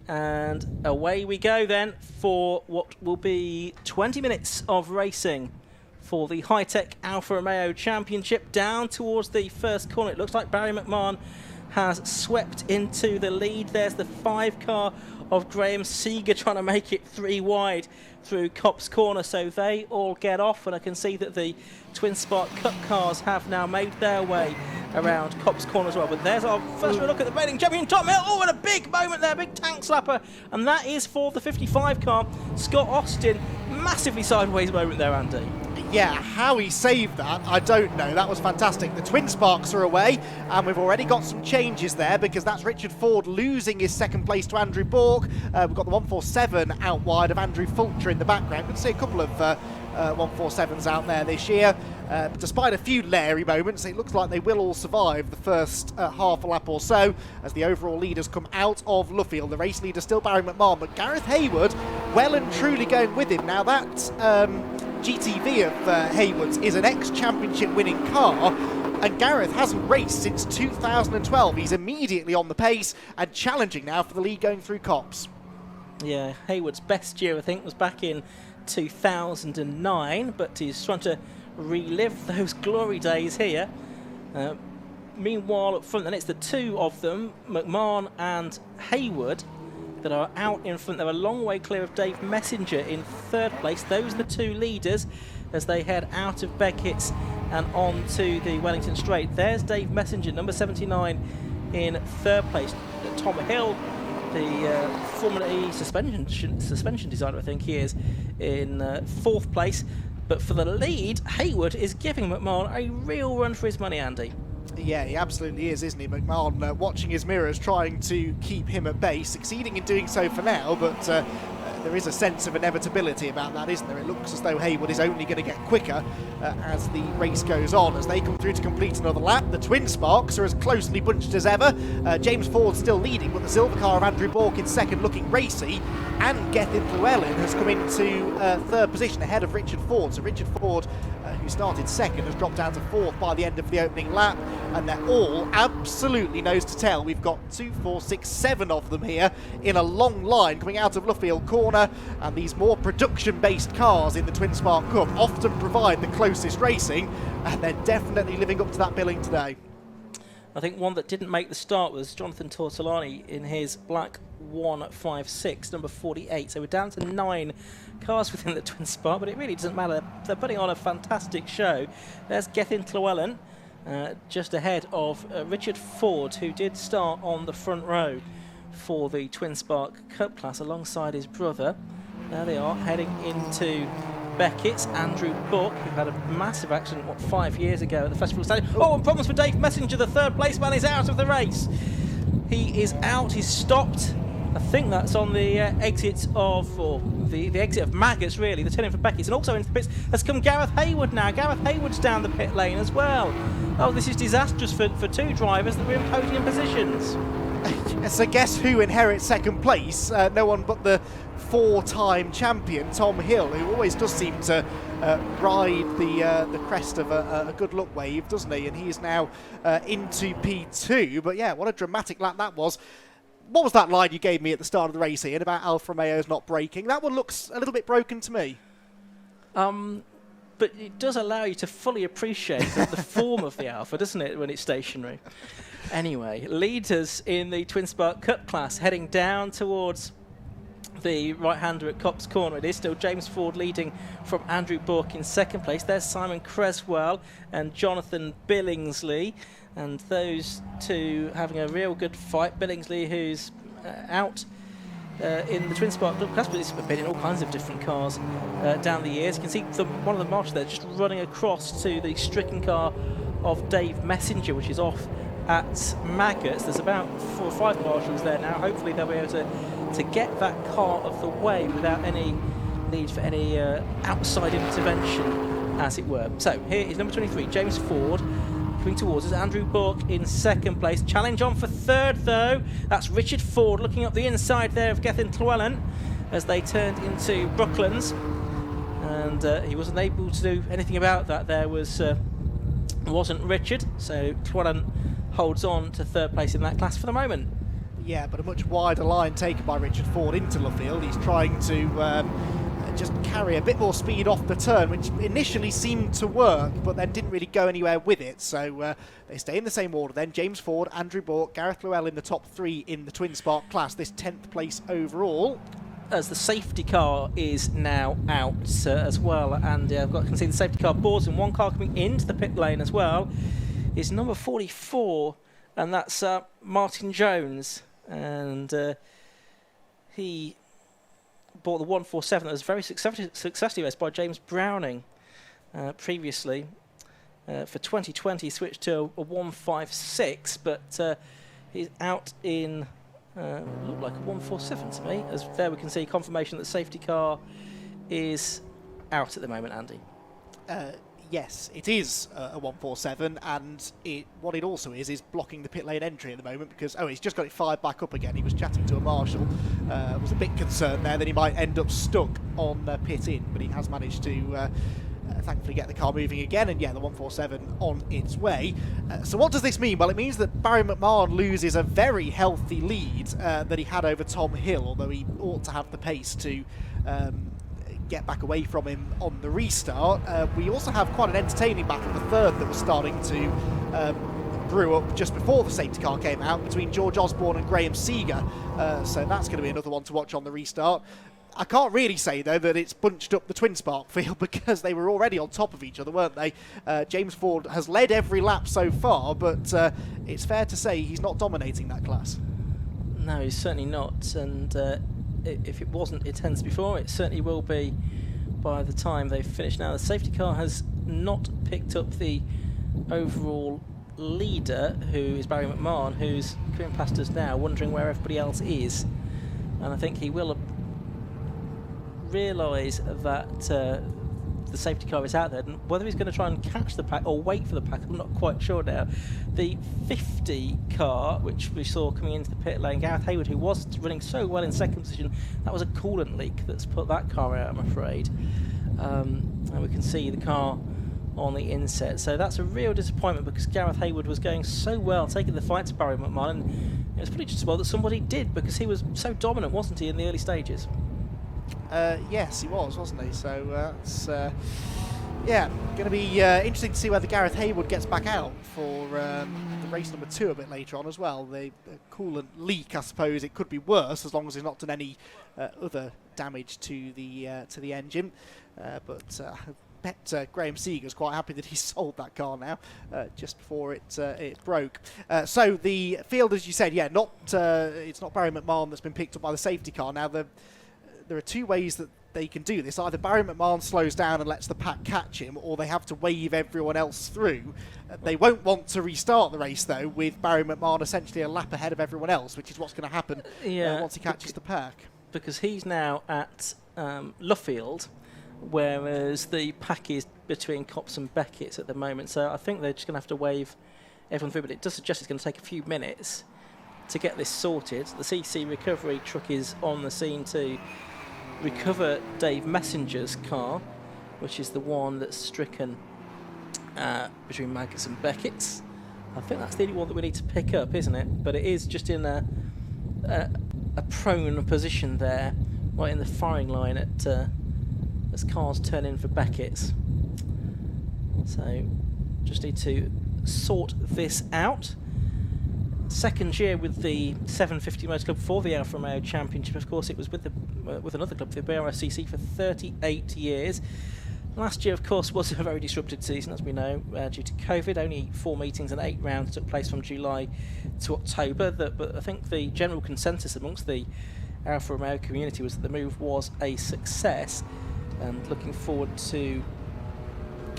And away we go then for what will be 20 minutes of racing for the Hi-Tech Alfa Romeo Championship. Down towards the first corner, it looks like Barry McMahon has swept into the lead. There's the 5 car of Graham Seeger trying to make it 3 wide through Copse Corner, so they all get off, and I can see that the Twin Spark Cup cars have now made their way around Copse Corner as well. But there's our first look at the reigning champion Tom Hill. Oh, and a big moment there, big tank slapper, and that is for the 55 car, Scott Austin. Massively sideways moment there, Andy. Yeah, how he saved that, I don't know. That was fantastic. The Twin Sparks are away, and we've already got some changes there because that's Richard Ford losing his second place to Andrew Bork. We've got the 147 out wide of Andrew Fulcher in the background. Good to see a couple of 147s out there this year. Despite a few leery moments, it looks like they will all survive the first half a lap or so as the overall leaders come out of Luffield. The race leader still Barry McMahon, but Gareth Hayward well and truly going with him. Now that GTV of Hayward's is an ex-championship winning car, and Gareth hasn't raced since 2012. He's immediately on the pace and challenging now for the lead going through Copse. Yeah, Hayward's best year, I think, was back in 2009, but he's trying to relive those glory days here. Meanwhile, up front, then it's the 2 of them, McMahon and Hayward, that are out in front. They're a long way clear of Dave Messenger in 3rd place. Those are the 2 leaders as they head out of Beckett's and on to the Wellington Straight. There's Dave Messenger, number 79, in 3rd place. Tom Hill, the Formula E suspension designer, I think he is, in 4th place. But for the lead, Hayward is giving McMahon a real run for his money, Andy. Yeah, he absolutely is, isn't he? McMahon watching his mirrors, trying to keep him at bay, succeeding in doing so for now, but there is a sense of inevitability about that, isn't there? It looks as though Hayward is only going to get quicker as the race goes on. As they come through to complete another lap, the Twin Sparks are as closely bunched as ever. James Ford still leading, but the silver car of Andrew Bork in 2nd looking racy, and Gethin Llewellyn has come into 3rd position ahead of Richard Ford. So Richard Ford, who started 2nd, has dropped down to 4th by the end of the opening lap, and they're all absolutely nose to tail. We've got 2, 4, 6, 7 of them here in a long line coming out of Luffield Corner, and these more production-based cars in the Twin Spark Cup often provide the closest racing, and they're definitely living up to that billing today. I think one that didn't make the start was Jonathan Tortolani in his black 156, number 48. So we're down to 9 cars within the Twin Spark, but it really doesn't matter. They're putting on a fantastic show. There's Gethin Llewellyn, just ahead of Richard Ford, who did start on the front row for the Twin Spark Cup class alongside his brother. There they are, heading into Beckett's. Andrew Book, who had a massive accident, 5 years ago at the Festival Stadium. Oh, and problems for Dave Messenger. The 3rd place man is out of the race. He is out, he's stopped. I think that's on the exit of, or the exit of Maggots, really, the turning for Beckett's. And also into the pits has come Gareth Hayward now. Gareth Hayward's down the pit lane as well. Oh, this is disastrous for 2 drivers that were in podium positions. So guess who inherits 2nd place? No one but the 4-time champion, Tom Hill, who always does seem to ride the crest of a good luck wave, doesn't he? And he is now into P2. But yeah, what a dramatic lap that was. What was that line you gave me at the start of the race, Ian, about Alfa Romeo's not braking? That one looks a little bit broken to me. But it does allow you to fully appreciate the form of the Alfa, doesn't it, when it's stationary? Anyway, leaders in the Twin Spark Cup class heading down towards the right-hander at Copse Corner. It is still James Ford leading from Andrew Bork in 2nd place. There's Simon Creswell and Jonathan Billingsley, and those 2 having a real good fight. Billingsley, who's out in the Twin Spark Club class, but he's been in all kinds of different cars down the years. You can see one of the marshals there just running across to the stricken car of Dave Messenger, which is off at Maggots. There's about 4 or 5 marshals there now. Hopefully they'll be able to get that car of the way without any need for any outside intervention, as it were. So here is number 23, James Ford, coming towards us. Andrew Bork in 2nd place. Challenge on for 3rd, though. That's Richard Ford looking up the inside there of Gethin Llewellyn as they turned into Brooklands. And he wasn't able to do anything about that. There wasn't Richard, so Llewellyn holds on to 3rd place in that class for the moment. Yeah, but a much wider line taken by Richard Ford into Luffield. He's trying to just carry a bit more speed off the turn, which initially seemed to work, but then didn't really go anywhere with it. So they stay in the same order then. James Ford, Andrew Bourke, Gareth Llewellyn in the top 3 in the Twin Spark class, this 10th place overall. As the safety car is now out as well, and I can see the safety car boards, and one car coming into the pit lane as well is number 44, and that's Martin Jones, and he bought the 147 that was very successfully raced by James Browning previously. For 2020 he switched to a 156, but he's out in looked like a 147 to me, as there we can see confirmation that the safety car is out at the moment, Andy. Yes, it is a 147, and what it also is blocking the pit lane entry at the moment because, he's just got it fired back up again. He was chatting to a marshal, was a bit concerned there that he might end up stuck on pit in, but he has managed to thankfully get the car moving again, and yeah, the 147 on its way. So what does this mean? Well, it means that Barry McMahon loses a very healthy lead that he had over Tom Hill, although he ought to have the pace to get back away from him on the restart. We also have quite an entertaining battle in the third that was starting to brew up just before the safety car came out between George Osborne and Graham Seeger, so that's going to be another one to watch on the restart. I can't really say, though, that it's bunched up the Twin Spark field because they were already on top of each other, weren't they? James Ford has led every lap so far, but it's fair to say he's not dominating that class. No, he's certainly not, and if it wasn't intense before, it certainly will be by the time they've finished. Now, the safety car has not picked up the overall leader, who is Barry McMahon, who's coming past us now, wondering where everybody else is. And I think he will realise that the safety car is out there, and whether he's going to try and catch the pack or wait for the pack, I'm not quite sure now. The 50 car, which we saw coming into the pit lane, Gareth Hayward, who was running so well in second position, that was a coolant leak that's put that car out, I'm afraid. And we can see the car on the inset, so that's a real disappointment because Gareth Hayward was going so well, taking the fight to Barry McMahon, and it was pretty just as well that somebody did, because he was so dominant, wasn't he, in the early stages? Yes, he was, wasn't he? So it's going to be interesting to see whether Gareth Hayward gets back out for the race number 2 a bit later on as well. The coolant leak, I suppose it could be worse as long as he's not done any other damage to the engine. But I bet Graham Seeger's quite happy that he sold that car now, just before it broke. So the field, as you said, it's not Barry McMahon that's been picked up by the safety car. Now there are 2 ways that they can do this. Either Barry McMahon slows down and lets the pack catch him, or they have to wave everyone else through. They won't want to restart the race, though, with Barry McMahon essentially a lap ahead of everyone else, which is what's going to happen once he catches the pack. Because he's now at Luffield, whereas the pack is between Copse and Beckett at the moment. So I think they're just going to have to wave everyone through, but it does suggest it's going to take a few minutes to get this sorted. The CC recovery truck is on the scene to recover Dave Messenger's car, which is the one that's stricken between Maggots and Beckett's. I think that's the only one that we need to pick up, isn't it? But it is just in a prone position there, right in the firing line as cars turn in for Beckett's. So just need to sort this out. Second year with the 750 Motor Club for the Alfa Romeo Championship. Of course, it was with another club, the BRSCC, for 38 years. Last year, of course, was a very disrupted season, as we know, due to COVID. Only 4 meetings and 8 rounds took place from July to October. But I think the general consensus amongst the Alfa Romeo community was that the move was a success, and looking forward to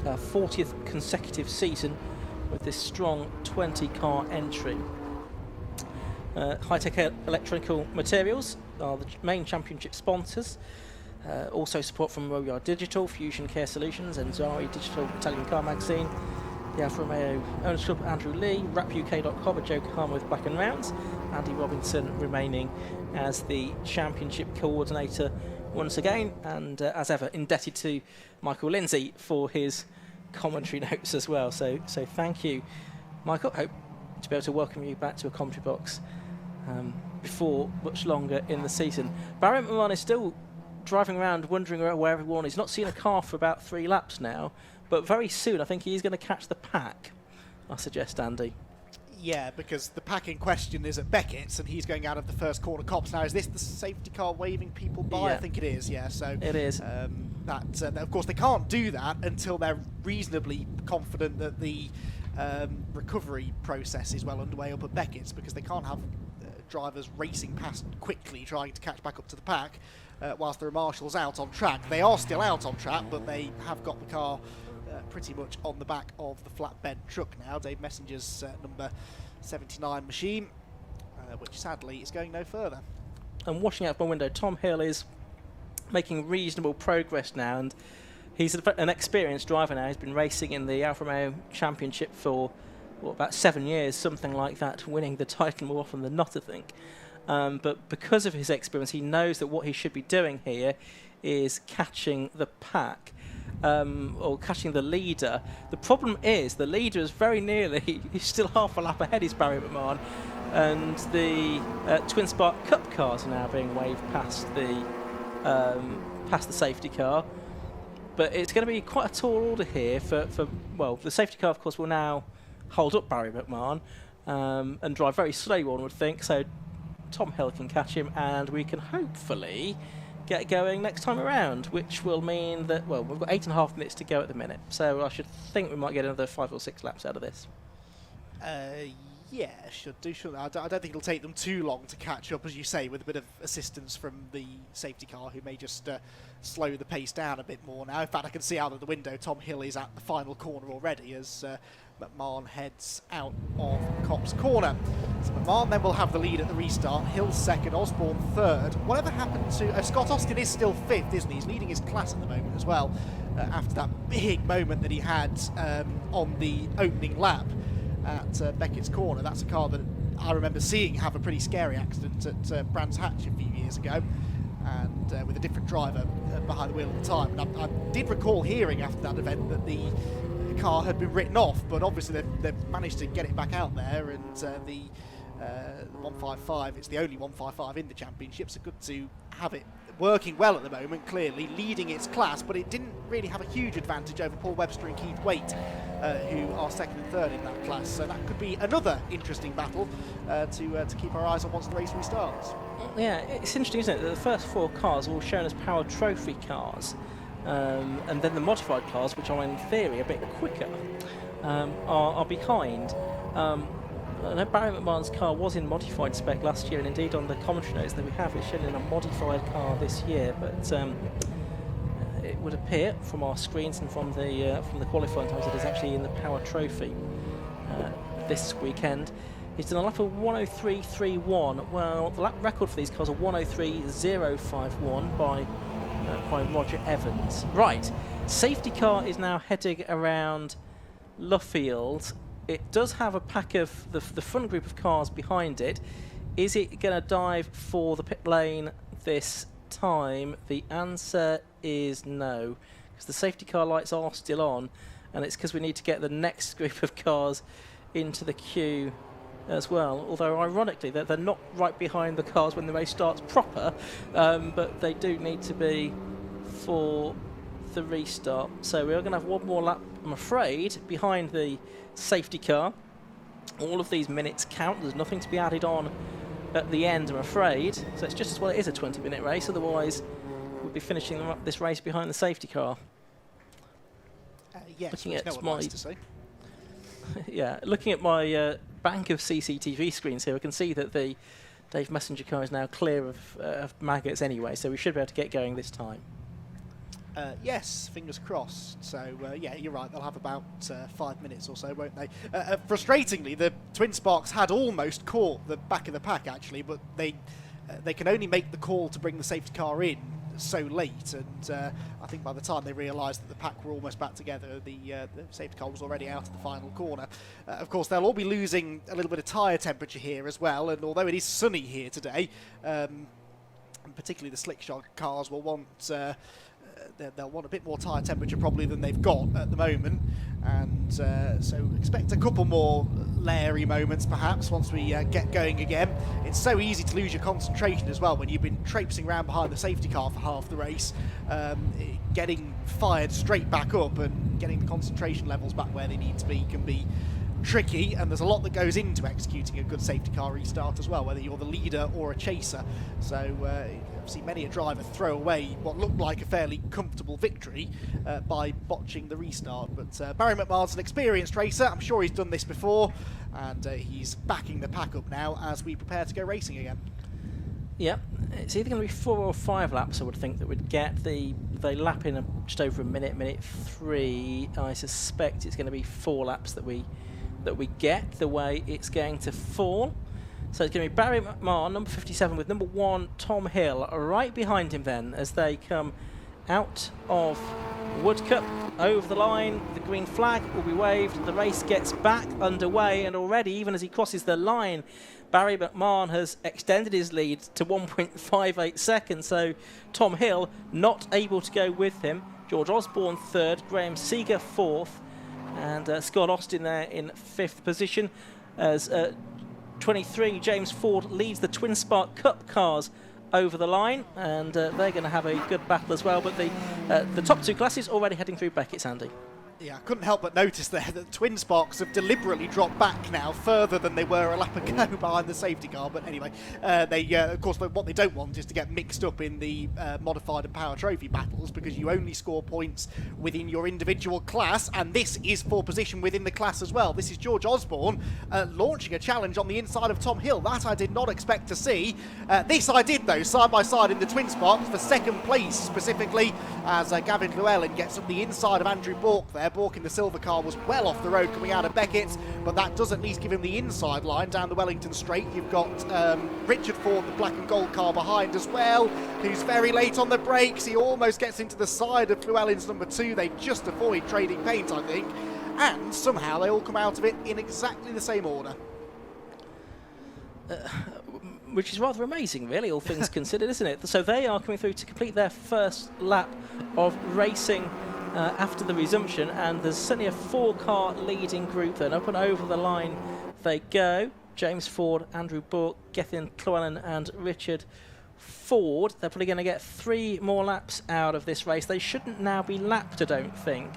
a 40th consecutive season with this strong 20-car entry. High-Tech Electrical Materials are the main championship sponsors. Also support from Royal Digital, Fusion Care Solutions, and Zari Digital Italian Car Magazine. The Alfa Romeo Owners Club, Andrew Lee, RapUK.com, and Joe Kahn with Black and Rounds. Andy Robinson remaining as the championship coordinator once again, and as ever indebted to Michael Lindsay for his commentary notes as well. So thank you, Michael. Hope to be able to welcome you back to a commentary box before much longer in the season. Barry McMahon is still driving around wondering where everyone is. He's not seen a car for about 3 laps now, but very soon I think he's going to catch the pack, I suggest, Andy. Yeah, because the pack in question is at Beckett's and he's going out of the first corner copse. Now, is this the safety car waving people by? Yeah. I think it is, yeah. So it is. Of course, they can't do that until they're reasonably confident that the recovery process is well underway up at Beckett's, because they can't have drivers racing past quickly trying to catch back up to the pack whilst there are marshals out on track. They are still out on track, but they have got the car pretty much on the back of the flatbed truck now, Dave Messenger's number 79 machine, which sadly is going no further. And watching out my window, Tom Hill is making reasonable progress now, and he's an experienced driver now. He's been racing in the Alfa Romeo Championship for about 7 years, something like that, winning the title more often than not, I think. But because of his experience, he knows that what he should be doing here is catching the pack. Or catching the leader. The problem is the leader is very nearly, he's still half a lap ahead, is Barry McMahon, and the Twin Spark Cup cars are now being waved past the safety car. But it's going to be quite a tall order here for the safety car, of course, will now hold up Barry McMahon and drive very slowly, one would think, so Tom Hill can catch him and we can hopefully get going next time around, which will mean that, well, we've got 8.5 minutes to go at the minute, so I should think we might get another 5 or 6 laps out of this. Yeah, should do. I don't think it'll take them too long to catch up, as you say, with a bit of assistance from the safety car, who may just slow the pace down a bit more now. In fact, I can see out of the window Tom Hill is at the final corner already as McMahon heads out of Copse Corner. So McMahon then will have the lead at the restart. Hill's second, Osborne third. Whatever happened to... Scott Austin is still fifth, isn't he? He's leading his class at the moment as well, after that big moment that he had on the opening lap at Beckett's Corner. That's a car that I remember seeing have a pretty scary accident at Brands Hatch a few years ago, and with a different driver behind the wheel at the time. And I did recall hearing after that event that the car had been written off, but obviously they've managed to get it back out there, and the 155, it's the only 155 in the championship, so good to have it working well at the moment, clearly leading its class, but it didn't really have a huge advantage over Paul Webster and Keith Waite, who are second and third in that class. So that could be another interesting battle to keep our eyes on once the race restarts. Yeah, it's interesting, isn't it, that the first 4 cars are all shown as Power Trophy cars, and then the modified cars, which are in theory a bit quicker, are behind. I know Barry McMahon's car was in modified spec last year, and indeed on the commentary notes that we have, it's shown in a modified car this year. But it would appear from our screens and from the qualifying times that it's actually in the Power Trophy this weekend. He's done a lap of 103.31. Well, the lap record for these cars are 103.051 by Roger Evans. Right, safety car is now heading around Luffield. It does have a pack of the front group of cars behind it. Is it going to dive for the pit lane this time? The answer is no, because the safety car lights are still on, and it's because we need to get the next group of cars into the queue as well. Although ironically, they're not right behind the cars when the race starts proper, but they do need to be for the restart. So we are going to have one more lap, I'm afraid, behind the safety car. All of these minutes count. There's nothing to be added on at the end, I'm afraid. So it's just as well it is a 20-minute race, otherwise we'll be finishing this race behind the safety car. Yes, looking at my to say. Yeah, looking at my bank of CCTV screens here, I can see that the Dave Messenger car is now clear of maggots anyway, so we should be able to get going this time. Yes, fingers crossed. So, yeah, you're right. They'll have about 5 minutes or so, won't they? Frustratingly, the Twin Sparks had almost caught the back of the pack, actually, but they can only make the call to bring the safety car in so late. And I think by the time they realised that the pack were almost back together, the safety car was already out of the final corner. Of course, they'll all be losing a little bit of tyre temperature here as well. And although it is sunny here today, and particularly the slick shot cars will want... they'll want a bit more tyre temperature probably than they've got at the moment, And so expect a couple more Larry moments perhaps once we get going again. It's so easy to lose your concentration as well when you've been traipsing around behind the safety car for half the race. Getting fired straight back up and getting the concentration levels back where they need to be can be tricky, and there's a lot that goes into executing a good safety car restart as well, whether you're the leader or a chaser. So I've seen many a driver throw away what looked like a fairly comfortable victory by botching the restart. But Barry McMahon's an experienced racer. I'm sure he's done this before, and he's backing the pack up now as we prepare to go racing again. Yep, it's either going to be 4 or 5 laps, I would think, that would get they lap in just over a minute, minute 3. I suspect it's going to be 4 laps that we get, the way it's going to fall. So it's going to be Barry McMahon, number 57, with number 1, Tom Hill, right behind him then as they come out of Wood Cup over the line. The green flag will be waved. The race gets back underway, and already, even as he crosses the line, Barry McMahon has extended his lead to 1.58 seconds. So Tom Hill not able to go with him. George Osborne 3rd, Graham Seeger 4th, and Scott Austin there in 5th position as 23 James Ford leads the Twin Spark Cup cars over the line, and they're going to have a good battle as well. But the top 2 classes already heading through Beckett's, Andy. Yeah, I couldn't help but notice there that Twin Sparks have deliberately dropped back now further than they were a lap ago behind the safety car. But anyway, of course, what they don't want is to get mixed up in the modified and power trophy battles, because you only score points within your individual class, and this is for position within the class as well. This is George Osborne launching a challenge on the inside of Tom Hill. That I did not expect to see. This I did, though, side by side in the Twin Sparks for 2nd place specifically, as Gavin Llewellyn gets up the inside of Andrew Bork there. Bork in the silver car was well off the road coming out of Beckett's, but that does at least give him the inside line down the Wellington Straight. You've got Richard Ford, the black and gold car, behind as well, who's very late on the brakes. He almost gets into the side of Llewellyn's number 2. They just avoid trading paint, I think, and somehow they all come out of it in exactly the same order. Which is rather amazing, really, all things considered, isn't it? So they are coming through to complete their first lap of racing after the resumption, and there's certainly a 4-car leading group then. Up and over the line they go. James Ford, Andrew Bork, Gethin Llewellyn and Richard Ford. They're probably going to get 3 more laps out of this race. They shouldn't now be lapped, I don't think,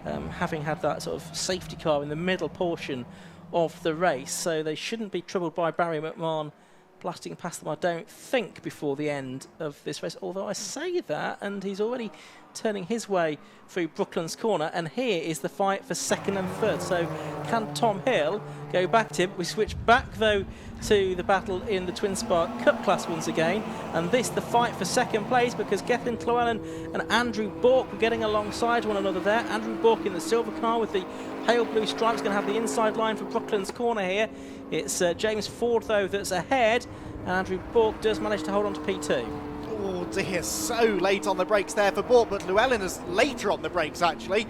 having had that sort of safety car in the middle portion of the race. So they shouldn't be troubled by Barry McMahon blasting past them, I don't think, before the end of this race. Although I say that, and he's already turning his way through Brooklands Corner, and here is the fight for 2nd and 3rd. So can Tom Hill go back to him? We switch back though to the battle in the Twin Spark Cup class once again, and this the fight for 2nd place, because Gethin Llewellyn and Andrew Bork were getting alongside one another there. Andrew Bork in the silver car with the pale blue stripes, going to have the inside line for Brooklands Corner here. It's James Ford though that's ahead, and Andrew Bork does manage to hold on to P2. Oh dear, so late on the brakes there for Bork, but Llewellyn is later on the brakes actually.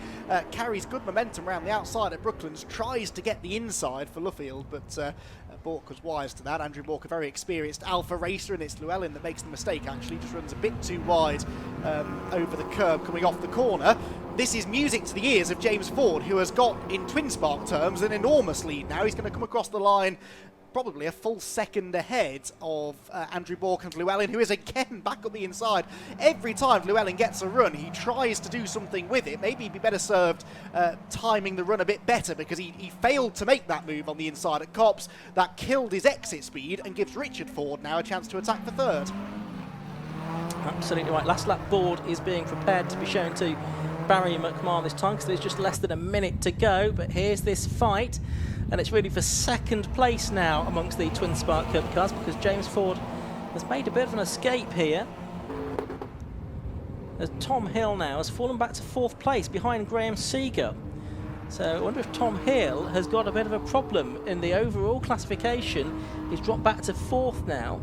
Carries good momentum around the outside at Brooklands, tries to get the inside for Luffield, but Bork was wise to that. Andrew Bork, a very experienced alpha racer, and it's Llewellyn that makes the mistake actually, just runs a bit too wide over the curb coming off the corner. This is music to the ears of James Ford, who has got, in Twin Spark terms, an enormous lead now. He's going to come across the line probably a full second ahead of Andrew Bork and Llewellyn, who is again back on the inside. Every time Llewellyn gets a run, he tries to do something with it. Maybe he'd be better served timing the run a bit better, because he failed to make that move on the inside at Copse. That killed his exit speed and gives Richard Ford now a chance to attack for 3rd. Absolutely right. Last lap board is being prepared to be shown to Barry McMahon this time, because there's just less than a minute to go. But here's this fight, and it's really for 2nd place now amongst the Twin Spark Cup cars, because James Ford has made a bit of an escape here. As Tom Hill now has fallen back to 4th place behind Graham Seeger. So I wonder if Tom Hill has got a bit of a problem in the overall classification. He's dropped back to 4th now.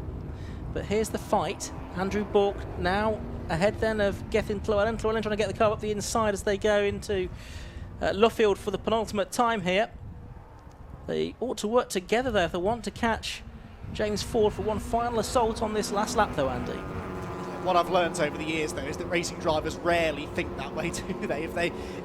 But here's the fight. Andrew Bork now ahead then of Gethin Llewellyn. Llewellyn trying to get the car up the inside as they go into Luffield for the penultimate time here. They ought to work together there if they want to catch James Ford for one final assault on this last lap though, Andy. What I've learnt over the years, though, is that racing drivers rarely think that way, do they?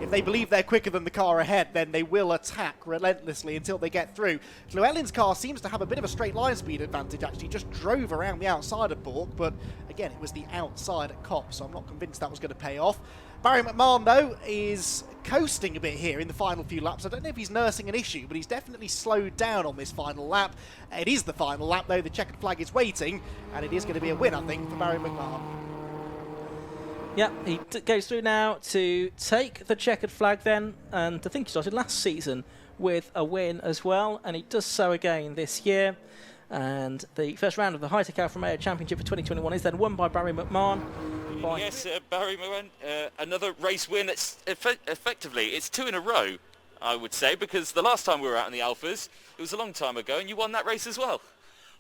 If they believe they're quicker than the car ahead, then they will attack relentlessly until they get through. Llewellyn's car seems to have a bit of a straight line speed advantage, actually. Just drove around the outside of Bork, but again, it was the outside at Cop, so I'm not convinced that was going to pay off. Barry McMahon, though, is coasting a bit here in the final few laps. I don't know if he's nursing an issue, but he's definitely slowed down on this final lap. It is the final lap, though. The checkered flag is waiting, and it is going to be a win, I think, for Barry McMahon. Yeah, he goes through now to take the checkered flag then, and I think he started last season with a win as well, and he does so again this year. And the first round of the Hi-Tech Alfa Romeo Championship for 2021 is then won by Barry McMahon. Yes, Barry McMahon, another race win. It's effectively, it's 2 in a row, I would say, because the last time we were out in the Alphas, it was a long time ago, and you won that race as well.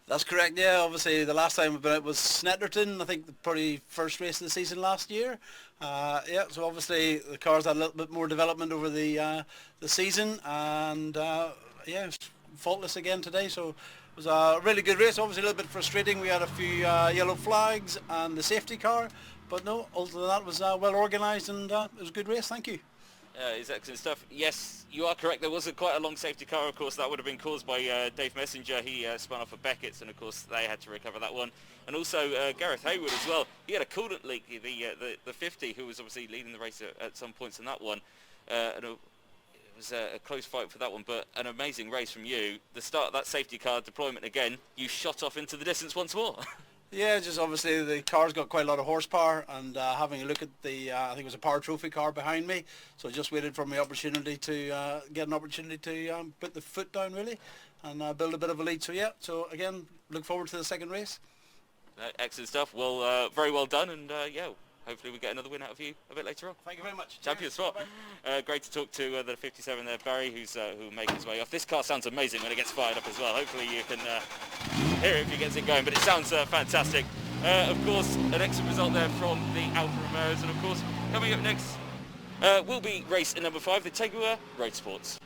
That's correct, yeah. Obviously, the last time we've been out was Snetterton, I think the probably first race of the season last year. Yeah, so obviously the cars had a little bit more development over the season, and yeah, it was faultless again today, so it was a really good race. Obviously a little bit frustrating. We had a few yellow flags and the safety car, but no, other than that, it was well organised, and it was a good race. Thank you. It's excellent stuff. Yes, you are correct. There was quite a long safety car, of course. That would have been caused by Dave Messenger. He spun off of Beckett's, and of course they had to recover that one. And also Gareth Hayward as well. He had a coolant leak, the 50, who was obviously leading the race at some points in that one. And it was a close fight for that one, but an amazing race from you. The start of that safety car deployment again, you shot off into the distance once more. Yeah, just obviously the car's got quite a lot of horsepower, and having a look at the, I think it was a Power Trophy car behind me, so I just waited for my opportunity to get an opportunity to put the foot down really, and build a bit of a lead. So yeah, so again, look forward to the second race. Excellent stuff. Well, very well done, and yeah, hopefully we get another win out of you a bit later on. Thank you very much. Champion spot. Great to talk to the 57 there, Barry, who'll make his way off. This car sounds amazing when it gets fired up as well. Hopefully you can hear it if he gets it going, but it sounds fantastic. Of course, an excellent result there from the Alfa Romeos, and of course, coming up next will be race number 5, the Tegua Road Sports.